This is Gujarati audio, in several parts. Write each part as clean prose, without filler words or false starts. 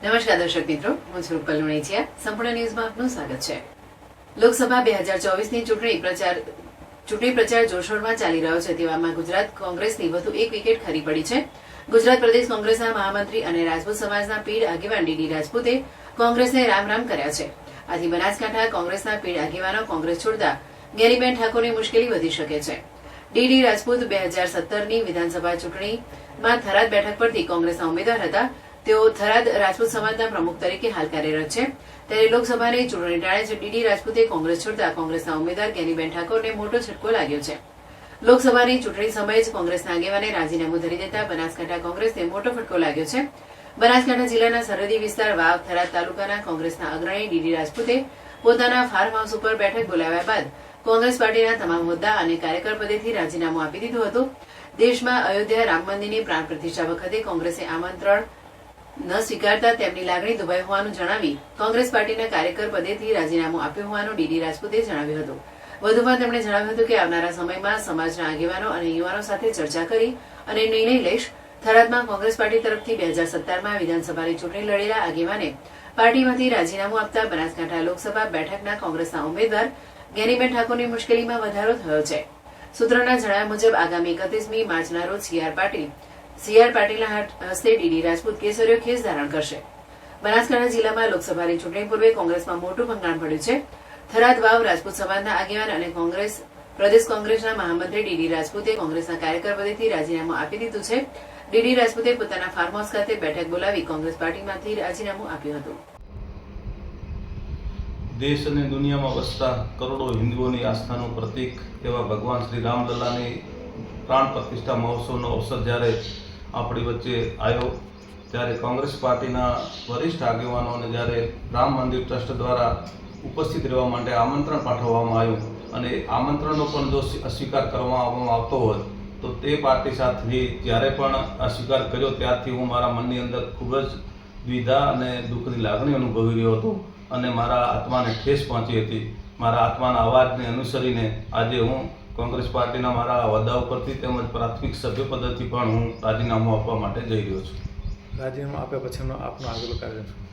નમસ્કાર દર્શક મિત્રો, હું છું રૂપલ લુણીચિયા. સંપૂર્ણ ન્યૂઝમાં આપનું સ્વાગત છે. લોકસભા 2024ની ચૂંટણી પ્રચાર જોરશોરમાં ચાલી રહ્યો છે. તેવામાં ગુજરાત કોંગ્રેસની વધુ એક વિકેટ ખરી પડી છે. ગુજરાત પ્રદેશ કોંગ્રેસના મહામંત્રી અને રાજપૂત સમાજના પીઢ આગેવાન ડીડી રાજપૂતે કોંગ્રેસને રામ રામ કર્યા છે. આથી બનાસકાંઠા કોંગ્રેસના પીઢ આગેવાનો કોંગ્રેસ છોડતા ગેનીબેન ઠાકોરની મુશ્કેલી વધી શકે છે. ડીડી રાજપૂત 2017ની વિધાનસભા ચૂંટણીમાં થરાદ બેઠક પરથી કોંગ્રેસના ઉમેદવાર હતા. તેઓ થરાદ રાજપૂત સમાજના પ્રમુખ તરીકે હાલ કાર્યરત છે. ત્યારે લોકસભાની ચૂંટણી ટાણે ડીડી રાજપૂતે કોંગ્રેસ છોડતા કોંગ્રેસના ઉમેદવાર ગેનીબેન ઠાકોરને મોટો ઝટકો લાગ્યો છે. લોકસભાની ચૂંટણી સમયે જ કોંગ્રેસના આગેવાને રાજીનામું ધરી દેતા બનાસકાંઠા કોંગ્રેસને મોટો ફટકો લાગ્યો છે. બનાસકાંઠા જિલ્લાના સરહદી વિસ્તાર વાવ થરાદ તાલુકાના કોંગ્રેસના અગ્રણી ડીડી રાજપૂતે પોતાના ફાર્મ હાઉસ ઉપર બેઠક બોલાવ્યા બાદ કોંગ્રેસ પાર્ટીના તમામ હોદ્દા અને કાર્યકર પદેથી રાજીનામું આપી દીધું હતું. દેશમાં અયોધ્યા રામ મંદિરની પ્રાણ પ્રતિષ્ઠા વખતે કોંગ્રેસે આમંત્રણ ન સ્વીકારતા તેમની લાગણી દુભાઈ હોવાનું જણાવી કોંગ્રેસ પાર્ટીના કાર્યકર પદેથી રાજીનામું આપ્યું હોવાનું ડીડી રાજપૂતે જણાવ્યું હતું. વધુમાં તેમણે જણાવ્યું હતું કે આવનારા સમયમાં સમાજના આગેવાનો અને યુવાનો સાથે ચર્ચા કરી અને નિર્ણય લઈશ. થરાદમાં કોંગ્રેસ પાર્ટી તરફથી 2017માં વિધાનસભાની ચૂંટણી લડેલા આગેવાને પાર્ટીમાંથી રાજીનામું આપતા બનાસકાંઠા લોકસભા બેઠકના કોંગ્રેસના ઉમેદવાર ગેનીબેન ઠાકોરની મુશ્કેલીમાં વધારો થયો છે. સૂત્રોના જણાવ્યા મુજબ આગામી 31મી માર્ચના રોજ સીઆર પાટીલના હસ્તે ડીડી રાજપૂત કેસરીયો ખેસ ધારણ કરશે. બનાસકાંઠા જિલ્લામાં લોકસભાની ચૂંટણી પૂર્વે કોંગ્રેસમાં મોટું ભંગાણ પડ્યું છે. થરાદ વાવ રાજપૂત સમાજના આગેવાન અને પ્રદેશ કોંગ્રેસના મહામંત્રી ડીડી રાજપૂતે કોંગ્રેસના કાર્યકર પદેથી રાજીનામું આપી દીધું છે. ડીડી રાજપૂતે પોતાના ફાર્મ હાઉસ ખાતે બેઠક બોલાવી કોંગ્રેસ પાર્ટીમાંથી રાજીનામું આપ્યું હતું. દેશ અને દુનિયામાં વસતા કરોડો હિન્દુઓની આસ્થાનું પ્રતીક એવા ભગવાન શ્રી રામલલ્લાની પ્રાણ પ્રતિષ્ઠા મહોત્સવનો અવસર જ્યારે આપણી વચ્ચે આવ્યો ત્યારે કોંગ્રેસ પાર્ટીના વરિષ્ઠ આગેવાનોને જ્યારે રામ મંદિર ટ્રસ્ટ દ્વારા ઉપસ્થિત રહેવા માટે આમંત્રણ પાઠવવામાં આવ્યું અને આમંત્રણનો પણ જો અસ્વીકાર કરવામાં આવતો હોય તો તે પાર્ટી સાથે જ્યારે પણ અસ્વીકાર કર્યો ત્યારથી હું મારા મનની અંદર ખૂબ જ દ્વિધા અને દુઃખની લાગણી અનુભવી રહ્યો હતો અને મારા આત્માને ઠેસ પહોંચી હતી. મારા આત્માના અવાજને અનુસરીને આજે હું કોંગ્રેસ પાર્ટીના મારા હોદ્દા ઉપરથી તેમજ પ્રાથમિક સભ્યપદેથી પણ હું રાજીનામું આપવા માટે જઈ રહ્યો છું. રાજીનામું આપ્યા પછીનો આપનો આગળ કાર્યક્રમ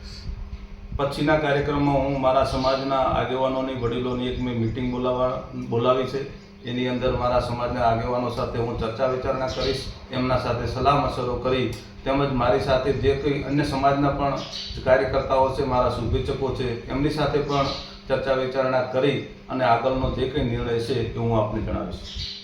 પછીના કાર્યક્રમમાં હું મારા સમાજના આગેવાનોની વડીલોની એક મેં મિટિંગ બોલાવી છે. એની અંદર મારા સમાજના આગેવાનો સાથે હું ચર્ચા વિચારણા કરીશ. એમના સાથે સલાહ મશવરો કરી તેમજ મારી સાથે જે કંઈ અન્ય સમાજના પણ કાર્યકર્તાઓ છે, મારા શુભેચ્છકો છે, એમની સાથે પણ ચર્ચા વિચારણા કરી અને આગળનો જે કંઈ નિર્ણય છે એ હું આપને જણાવીશ.